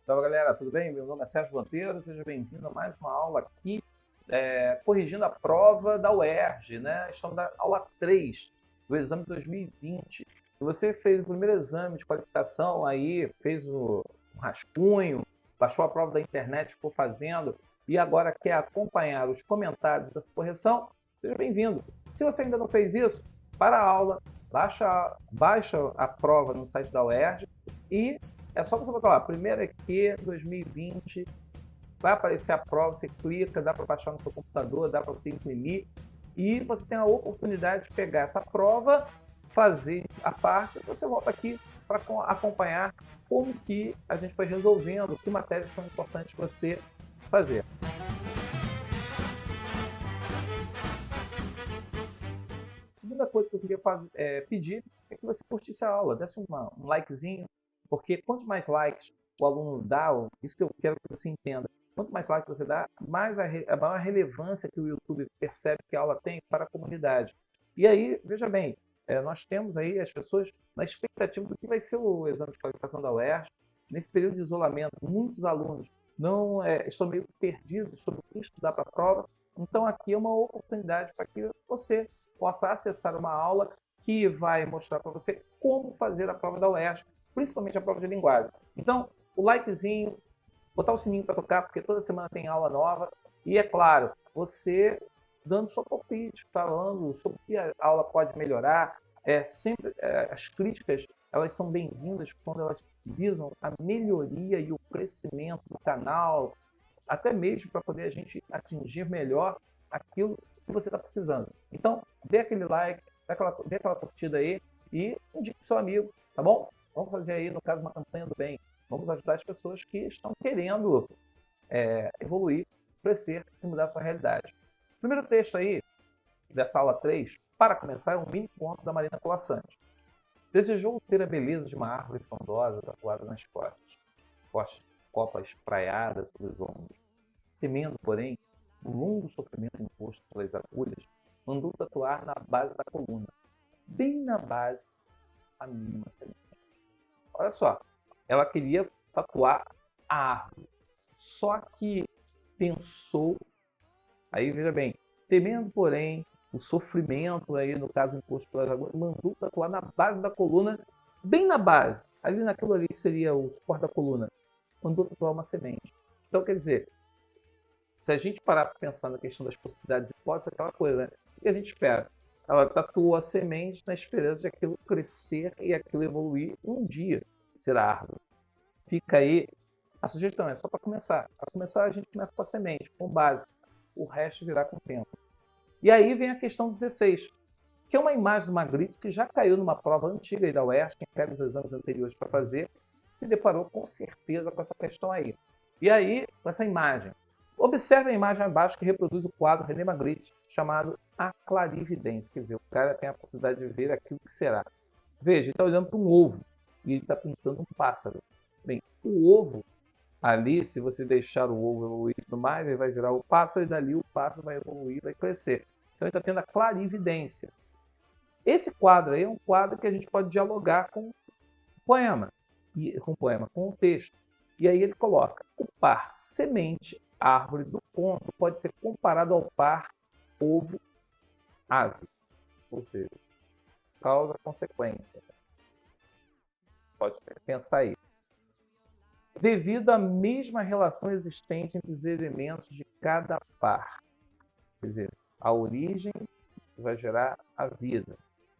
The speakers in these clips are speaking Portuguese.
Então, galera, tudo bem? Meu nome é Sérgio Monteiro, seja bem-vindo a mais uma aula aqui, corrigindo a prova da UERJ, né? Estamos na aula 3 do exame de 2020. Se você fez o primeiro exame de qualificação, aí fez um rascunho, baixou a prova da internet, ficou fazendo, e agora quer acompanhar os comentários dessa correção, seja bem-vindo. Se você ainda não fez isso, para a aula, baixa a prova no site da UERJ e é só você botar lá, primeira EQ 2020, vai aparecer a prova, você clica, dá para baixar no seu computador, dá para você imprimir, e você tem a oportunidade de pegar essa prova, fazer a parte, e você volta aqui para acompanhar como que a gente foi resolvendo, que matérias são importantes para você fazer. A segunda coisa que eu queria pedir é que você curtisse a aula, desse um likezinho, porque quanto mais likes o aluno dá, isso que eu quero que você entenda, quanto mais likes você dá, mais a maior relevância que o YouTube percebe que a aula tem para a comunidade. E aí, veja bem, nós temos aí as pessoas na expectativa do que vai ser o exame de qualificação da UERJ. Nesse período de isolamento, muitos alunos não estão meio perdidos sobre o que estudar para a prova. Então, aqui é uma oportunidade para que você possa acessar uma aula que vai mostrar para você como fazer a prova da UERJ, principalmente a prova de linguagem. Então, o likezinho, botar o sininho para tocar, porque toda semana tem aula nova. E, é claro, você dando seu palpite, falando sobre o que a aula pode melhorar. As críticas, elas são bem-vindas quando elas visam a melhoria e o crescimento do canal, até mesmo para poder a gente atingir melhor aquilo que você está precisando. Então, dê aquele like, dê aquela curtida aí e indique para seu amigo, tá bom? Vamos fazer aí, no caso, uma campanha do bem. Vamos ajudar as pessoas que estão querendo evoluir, crescer e mudar a sua realidade. O primeiro texto aí, dessa aula 3, para começar, é um mini conto da Marina Colasanti. Desejou ter a beleza de uma árvore frondosa tatuada nas costas, copas praiadas sobre os ombros. Temendo, porém, o longo sofrimento imposto pelas agulhas, mandou tatuar na base da coluna, bem na base, a mínima semente. Olha só, ela queria tatuar a árvore, só que pensou, aí veja bem, temendo, porém, o sofrimento, aí no caso imposto pelas agulhas, mandou tatuar na base da coluna, bem na base, ali naquilo ali que seria o suporte da coluna, mandou tatuar uma semente. Então, quer dizer, se a gente parar para pensar na questão das possibilidades e hipóteses, aquela coisa, né? O que a gente espera? Ela tatuou a semente na esperança de aquilo crescer e aquilo evoluir um dia, ser árvore. Fica aí a sugestão, é só para começar. Para começar, a gente começa com a semente, com base. O resto virá com o tempo. E aí vem a questão 16, que é uma imagem do Magritte que já caiu numa prova antiga aí da UERJ, quem pega os exames anteriores para fazer, se deparou com certeza com essa questão aí. E aí, com essa imagem, observe a imagem abaixo que reproduz o quadro René Magritte, chamado A Clarividência. Quer dizer, o cara tem a possibilidade de ver aquilo que será. Veja, ele está olhando para um ovo e ele está pintando um pássaro. Bem, o ovo, ali, se você deixar o ovo evoluir e tudo mais, ele vai virar o pássaro e dali o pássaro vai evoluir, vai crescer. Então ele está tendo a clarividência. Esse quadro aí é um quadro que a gente pode dialogar com o poema, com o texto. E aí ele coloca: o par semente árvore do conto pode ser comparado ao par ovo ave, ou seja, causa-consequência. Pode pensar aí. Devido à mesma relação existente entre os elementos de cada par. Quer dizer, a origem que vai gerar a vida,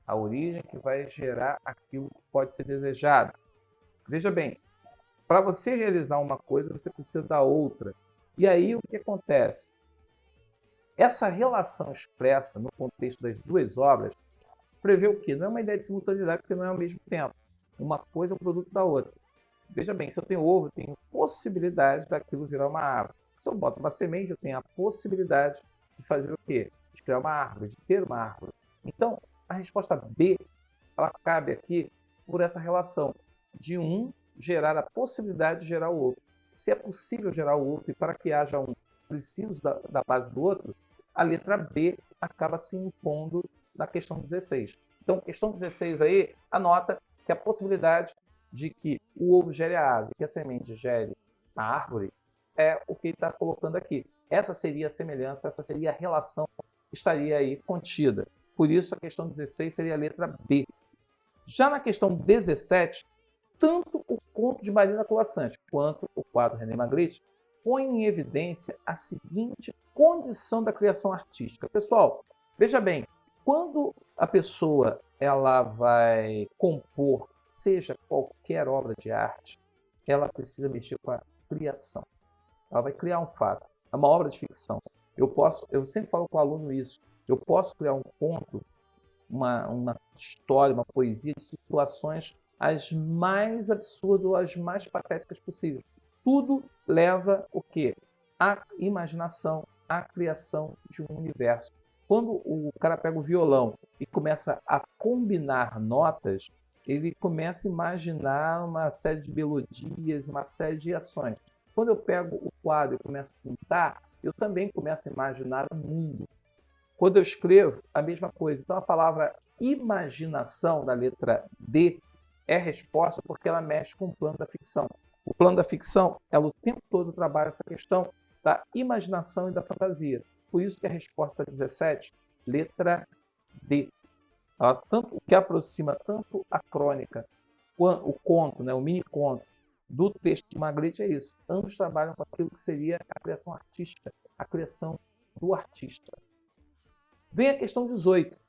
a origem que vai gerar aquilo que pode ser desejado. Veja bem, para você realizar uma coisa, você precisa da outra. E aí o que acontece? Essa relação expressa no contexto das duas obras prevê o quê? Não é uma ideia de simultaneidade, porque não é ao mesmo tempo. Uma coisa é o produto da outra. Veja bem, se eu tenho ovo, eu tenho possibilidade daquilo virar uma árvore. Se eu boto uma semente, eu tenho a possibilidade de fazer o quê? De criar uma árvore, de ter uma árvore. Então, a resposta B, ela cabe aqui por essa relação de um gerar a possibilidade de gerar o outro. Se é possível gerar o outro e para que haja um preciso da base do outro, a letra B acaba se impondo na questão 16. Então, questão 16 aí, anota que a possibilidade de que o ovo gere a ave, que a semente gere a árvore, é o que ele está colocando aqui. Essa seria a semelhança, essa seria a relação que estaria aí contida. Por isso, a questão 16 seria a letra B. Já na questão 17, tanto o conto de Marina Colasanti quanto o quadro René Magritte põem em evidência a seguinte condição da criação artística. Pessoal, veja bem, quando a pessoa ela vai compor, seja qualquer obra de arte, ela precisa mexer com a criação. Ela vai criar um fato. É uma obra de ficção. Eu sempre falo com o aluno isso. Eu posso criar um conto, uma história, uma poesia de situações as mais absurdas ou as mais patéticas possíveis. Tudo leva o quê? A imaginação, a criação de um universo. Quando o cara pega o violão e começa a combinar notas, ele começa a imaginar uma série de melodias, uma série de ações. Quando eu pego o quadro e começo a pintar, eu também começo a imaginar o mundo. Quando eu escrevo, a mesma coisa. Então, a palavra imaginação, da letra D, é resposta porque ela mexe com o plano da ficção. O plano da ficção, ela o tempo todo trabalha essa questão da imaginação e da fantasia. Por isso que a resposta 17, letra D. Ela tanto, o que aproxima tanto a crônica, o conto, né, o mini-conto, do texto de Magritte é isso. Ambos trabalham com aquilo que seria a criação artística, a criação do artista. Vem a questão 18.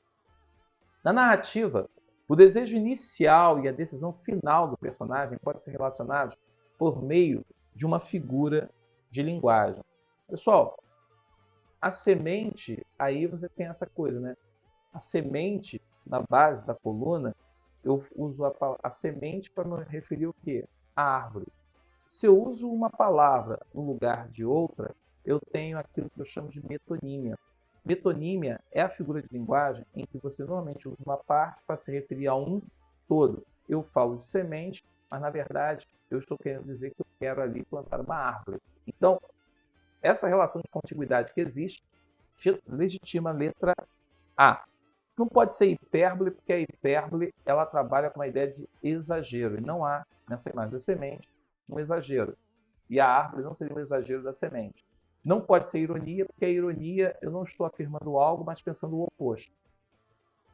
Na narrativa, o desejo inicial e a decisão final do personagem pode ser relacionados por meio de uma figura de linguagem. Pessoal, a semente, aí você tem essa coisa, né? A semente, na base da coluna, eu uso a semente para me referir o quê? A árvore. Se eu uso uma palavra no lugar de outra, eu tenho aquilo que eu chamo de metonímia. Metonímia é a figura de linguagem em que você normalmente usa uma parte para se referir a um todo. Eu falo de semente, mas na verdade eu estou querendo dizer que eu quero ali plantar uma árvore. Então, essa relação de contiguidade que existe legitima a letra A. Não pode ser hipérbole, porque a hipérbole ela trabalha com a ideia de exagero. E não há, nessa imagem da semente, um exagero. E a árvore não seria um exagero da semente. Não pode ser ironia, porque a ironia eu não estou afirmando algo, mas pensando o oposto.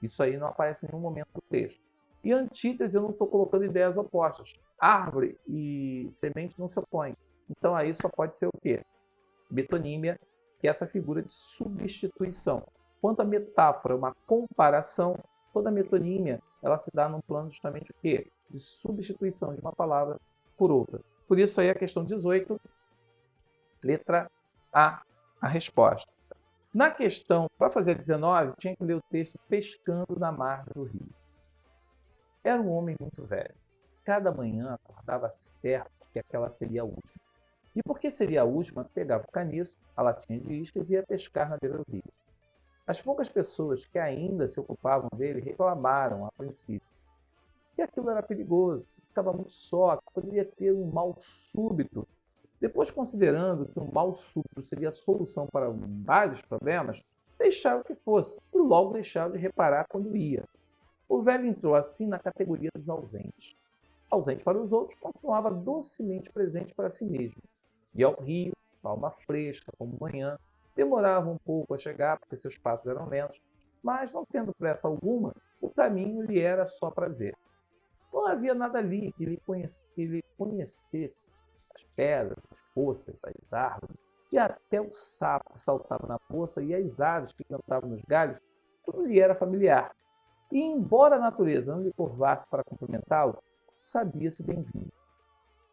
Isso aí não aparece em nenhum momento do texto. E antítese eu não estou colocando ideias opostas. Árvore e semente não se opõem. Então aí só pode ser o quê? Metonímia, que é essa figura de substituição. Quanto a metáfora, uma comparação, toda a metonímia ela se dá num plano justamente o quê? De substituição de uma palavra por outra. Por isso aí a questão 18, letra a resposta. Na questão, para fazer 19, tinha que ler o texto Pescando na Margem do Rio. Era um homem muito velho. Cada manhã acordava certo que aquela seria a última. E porque seria a última, pegava o caniço, a latinha de iscas e ia pescar na beira do rio. As poucas pessoas que ainda se ocupavam dele reclamaram a princípio que aquilo era perigoso, que ficava muito só, que poderia ter um mal súbito. Depois, considerando que um mal súbito seria a solução para vários problemas, deixaram que fosse e logo deixaram de reparar quando ia. O velho entrou assim na categoria dos ausentes. Ausente para os outros, continuava docemente presente para si mesmo. Ia ao rio, palma fresca, como manhã, demorava um pouco a chegar porque seus passos eram lentos, mas não tendo pressa alguma, o caminho lhe era só prazer. Não havia nada ali que lhe conhecesse as pedras, as poças, as árvores, e até o sapo que saltava na poça e as aves que cantavam nos galhos, tudo lhe era familiar. E, embora a natureza não lhe curvasse para cumprimentá-lo, sabia-se bem-vindo.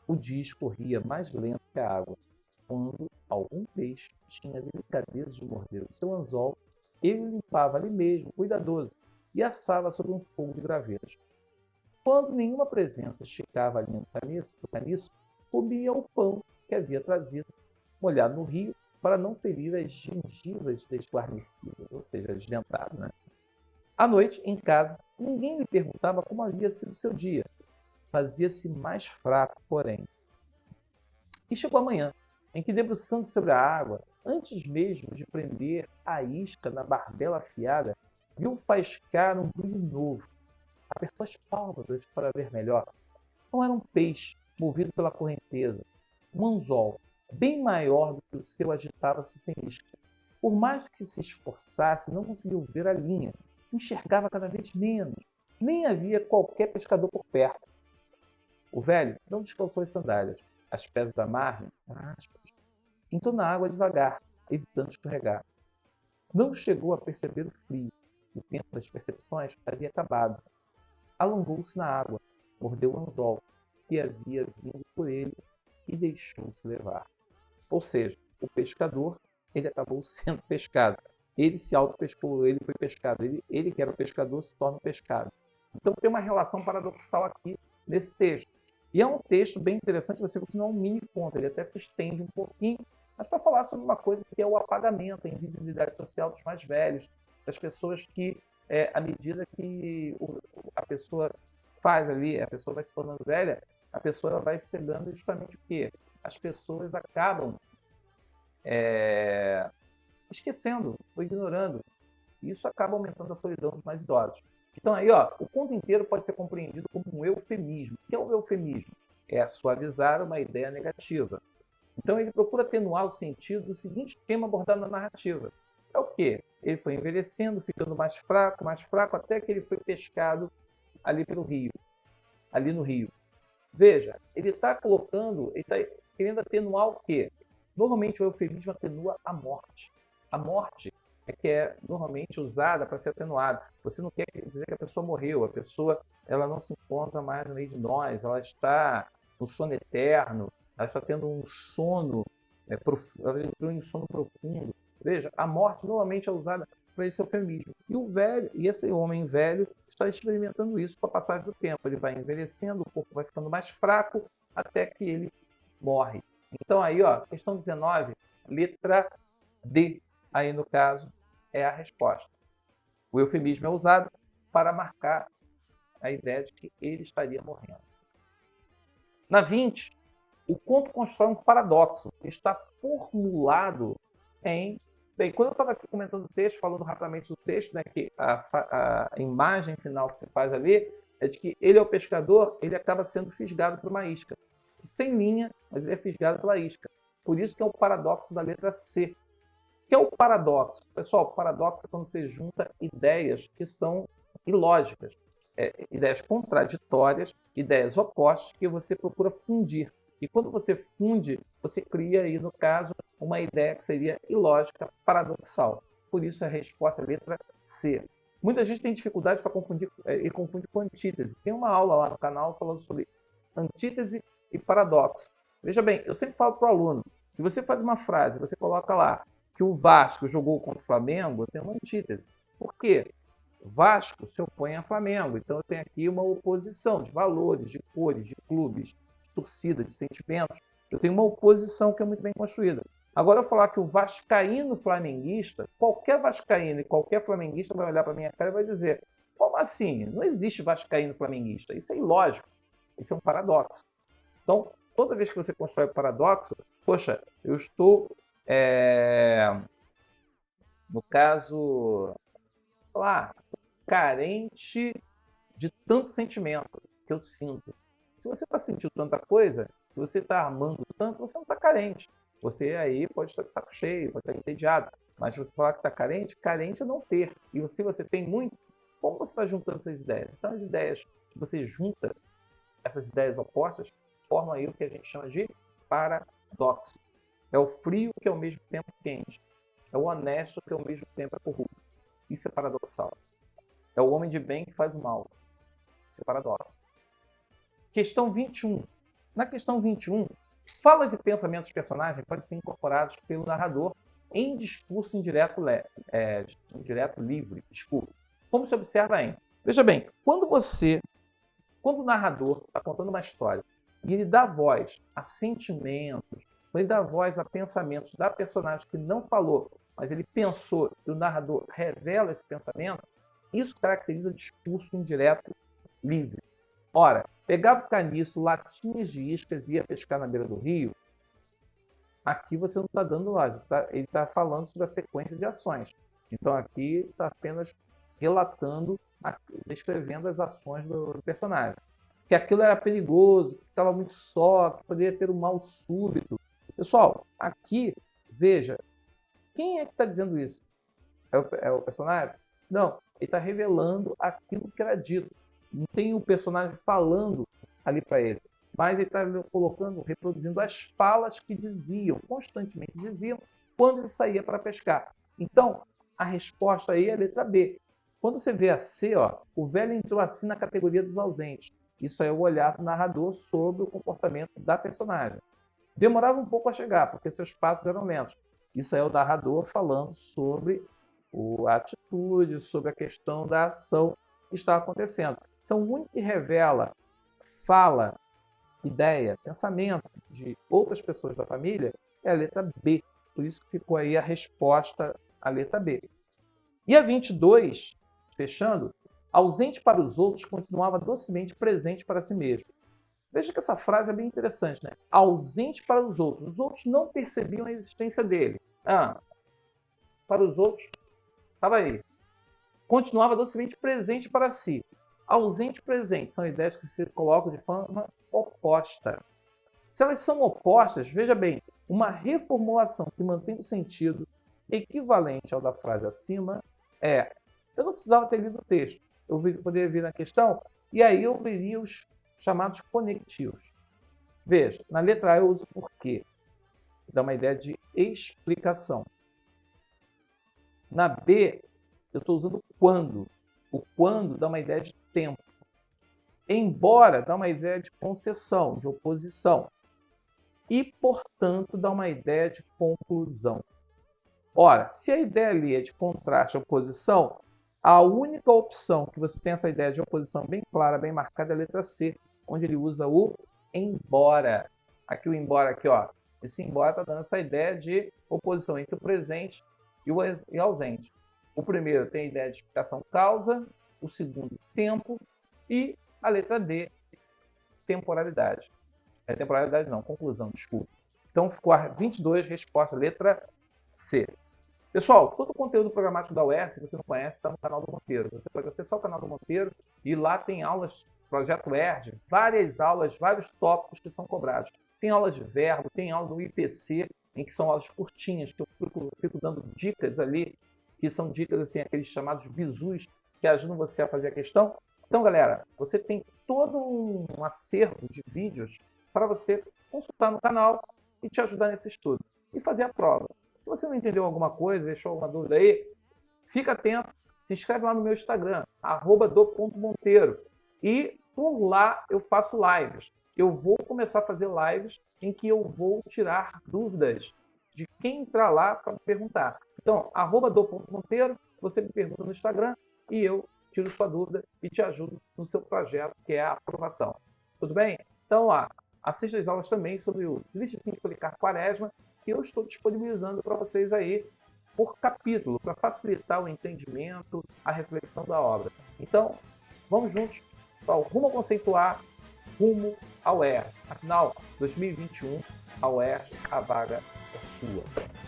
O dia escorria mais lento que a água. Quando algum peixe tinha a delicadeza de morder o seu anzol, ele limpava ali mesmo, cuidadoso, e assava sobre um fogo de graveiras. Quando nenhuma presença esticava a linha do caniço, comia o pão que havia trazido, molhado no rio, para não ferir as gengivas desguarnecidas, ou seja, desdentado, né? À noite, em casa, ninguém lhe perguntava como havia sido seu dia. Fazia-se mais fraco, porém. E chegou a manhã, em que, debruçando-se sobre a água, antes mesmo de prender a isca na barbela afiada, viu faiscar um brilho novo. Apertou as pálpebras para ver melhor. Não era um peixe, movido pela correnteza, um anzol bem maior do que o seu agitava-se sem isca. Por mais que se esforçasse, não conseguiu ver a linha. Enxergava cada vez menos. Nem havia qualquer pescador por perto. O velho não descalçou as sandálias. As pedras da margem, aspas, entrou na água devagar, evitando escorregar. Não chegou a perceber o frio. O tempo das percepções havia acabado. Alongou-se na água, mordeu o anzol que havia vindo por ele e deixou-se levar. Ou seja, o pescador, ele acabou sendo pescado. Ele se autopescou, ele foi pescado. Ele que era o pescador se torna pescado. Então tem uma relação paradoxal aqui nesse texto. E é um texto bem interessante, você vê que não é um mini conto, ele até se estende um pouquinho, mas para falar sobre uma coisa que é o apagamento, a invisibilidade social dos mais velhos, das pessoas que, à medida que a pessoa faz ali, a pessoa vai se tornando velha, a pessoa vai chegando justamente o quê? As pessoas acabam esquecendo ou ignorando. Isso acaba aumentando a solidão dos mais idosos. Então aí, ó, o conto inteiro pode ser compreendido como um eufemismo. O que é o eufemismo? É suavizar uma ideia negativa. Então ele procura atenuar o sentido do seguinte tema abordado na narrativa. É o quê? Ele foi envelhecendo, ficando mais fraco, até que ele foi pescado ali pelo rio, ali no rio. Veja, ele está colocando, ele está querendo atenuar o quê? Normalmente o eufemismo atenua a morte. A morte é que é normalmente usada para ser atenuada. Você não quer dizer que a pessoa morreu, a pessoa ela não se encontra mais no meio de nós, ela está no sono eterno, ela está tendo um sono, ela entrou em sono profundo. Veja, a morte normalmente é usada para esse eufemismo. E o velho, e esse homem velho está experimentando isso com a passagem do tempo. Ele vai envelhecendo, o corpo vai ficando mais fraco até que ele morre. Então aí, ó, questão 19, letra D, aí no caso, é a resposta. O eufemismo é usado para marcar a ideia de que ele estaria morrendo. Na 20, o conto constrói um paradoxo que está formulado em... Bem, quando eu estava aqui comentando o texto, falando rapidamente do texto, né, que a imagem final que você faz ali é de que ele é o pescador, ele acaba sendo fisgado por uma isca. Sem linha, mas ele é fisgado pela isca. Por isso que é o paradoxo da letra C. O que é o paradoxo? Pessoal, o paradoxo é quando você junta ideias que são ilógicas, ideias contraditórias, ideias opostas que você procura fundir. E quando você funde, você cria aí, no caso, uma ideia que seria ilógica, paradoxal. Por isso a resposta é a letra C. Muita gente tem dificuldade para confundir e confunde com antítese. Tem uma aula lá no canal falando sobre antítese e paradoxo. Veja bem, eu sempre falo para o aluno, se você faz uma frase, você coloca lá que o Vasco jogou contra o Flamengo, tem uma antítese. Por quê? O Vasco se opõe ao Flamengo, então eu tenho aqui uma oposição de valores, de cores, de clubes, de torcida, de sentimentos. Eu tenho uma oposição que é muito bem construída. Agora, eu falar que o vascaíno flamenguista, qualquer vascaíno e qualquer flamenguista vai olhar para a minha cara e vai dizer: como assim? Não existe vascaíno flamenguista. Isso é ilógico. Isso é um paradoxo. Então, toda vez que você constrói o paradoxo, poxa, eu estou, no caso, sei lá, carente de tanto sentimento que eu sinto. Se você está sentindo tanta coisa, se você está amando tanto, você não está carente. Você aí pode estar de saco cheio, pode estar entediado. Mas se você falar que está carente, carente é não ter. E se você tem muito, como você está juntando essas ideias? Então, as ideias que você junta, essas ideias opostas, formam aí o que a gente chama de paradoxo. É o frio que ao mesmo tempo quente. É o honesto que ao mesmo tempo é corrupto. Isso é paradoxal. É o homem de bem que faz o mal. Isso é paradoxo. Questão 21. Na questão 21, falas e pensamentos dos personagens podem ser incorporados pelo narrador em discurso indireto livre. Como se observa em... Veja bem, quando o narrador está contando uma história e ele dá voz a sentimentos, ele dá voz a pensamentos da personagem que não falou, mas ele pensou e o narrador revela esse pensamento, isso caracteriza discurso indireto livre. Ora, pegava o caniço, latinhas de iscas e ia pescar na beira do rio, aqui você não está dando lógica, ele está falando sobre a sequência de ações. Então aqui está apenas relatando, descrevendo as ações do personagem. que aquilo era perigoso, que ficava muito só, que poderia ter um mal súbito. Pessoal, aqui, veja, quem é que está dizendo isso? É o personagem? Não, ele está revelando aquilo que era dito. Não tem o personagem falando ali para ele, mas ele está colocando, reproduzindo as falas que diziam, constantemente diziam, quando ele saía para pescar. Então, a resposta aí é a letra B. Quando você vê a C, ó, o velho entrou assim na categoria dos ausentes. Isso é o olhar do narrador sobre o comportamento da personagem. Demorava um pouco a chegar, porque seus passos eram lentos. Isso é o narrador falando sobre a atitude, sobre a questão da ação que está acontecendo. Então, o único que revela fala, ideia, pensamento de outras pessoas da família é a letra B. Por isso que ficou aí a resposta, a letra B. E a 22, fechando, ausente para os outros, continuava docemente presente para si mesmo. Veja que essa frase é bem interessante, né? Ausente para os outros não percebiam a existência dele. Para os outros, estava aí. Continuava docemente presente para si. Ausente e presente são ideias que se colocam de forma oposta. Se elas são opostas, veja bem, uma reformulação que mantém o sentido equivalente ao da frase acima é: eu não precisava ter lido o texto, eu poderia vir na questão e aí eu veria os chamados conectivos. Veja, na letra A eu uso por quê, dá uma ideia de explicação. Na B, eu estou usando quando. O quando dá uma ideia de tempo. Embora dá uma ideia de concessão, de oposição. E, portanto, dá uma ideia de conclusão. Ora, se a ideia ali é de contraste, oposição, a única opção que você tem essa ideia de oposição bem clara, bem marcada, é a letra C, onde ele usa o embora. Aqui o embora, aqui, ó. Esse embora está dando essa ideia de oposição entre o presente e o ausente. O primeiro tem a ideia de explicação causa, o segundo, tempo, e a letra D, temporalidade. Temporalidade não, conclusão, desculpa. Então ficou a 22, resposta, letra C. Pessoal, todo o conteúdo programático da UERJ, se você não conhece, está no canal do Monteiro. Você pode acessar o canal do Monteiro e lá tem aulas, projeto UERJ, várias aulas, vários tópicos que são cobrados. Tem aulas de verbo, tem aula do IPC, em que são aulas curtinhas, que eu fico dando dicas ali, que são dicas, assim, aqueles chamados bizus, que ajudam você a fazer a questão. Então, galera, você tem todo um acervo de vídeos para você consultar no canal e te ajudar nesse estudo. E fazer a prova. Se você não entendeu alguma coisa, deixou alguma dúvida aí, fica atento, se inscreve lá no meu Instagram, @do.monteiro. E por lá eu faço lives. Eu vou começar a fazer lives em que eu vou tirar dúvidas de quem entrar lá para me perguntar. Então, @do.monteiro, você me pergunta no Instagram e eu tiro sua dúvida e te ajudo no seu projeto, que é a aprovação. Tudo bem? Então, assista as aulas também sobre o Livro de Policarpo Quaresma, que eu estou disponibilizando para vocês aí por capítulo, para facilitar o entendimento, a reflexão da obra. Então, vamos juntos para o rumo ao conceituar, rumo ao UERJ. Afinal, 2021, a UERJ, a vaga é sua.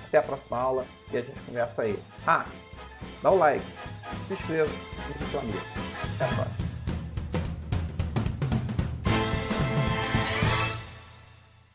Até a próxima aula e a gente conversa aí. Dá o like, se inscreva e reclame. Até a próxima.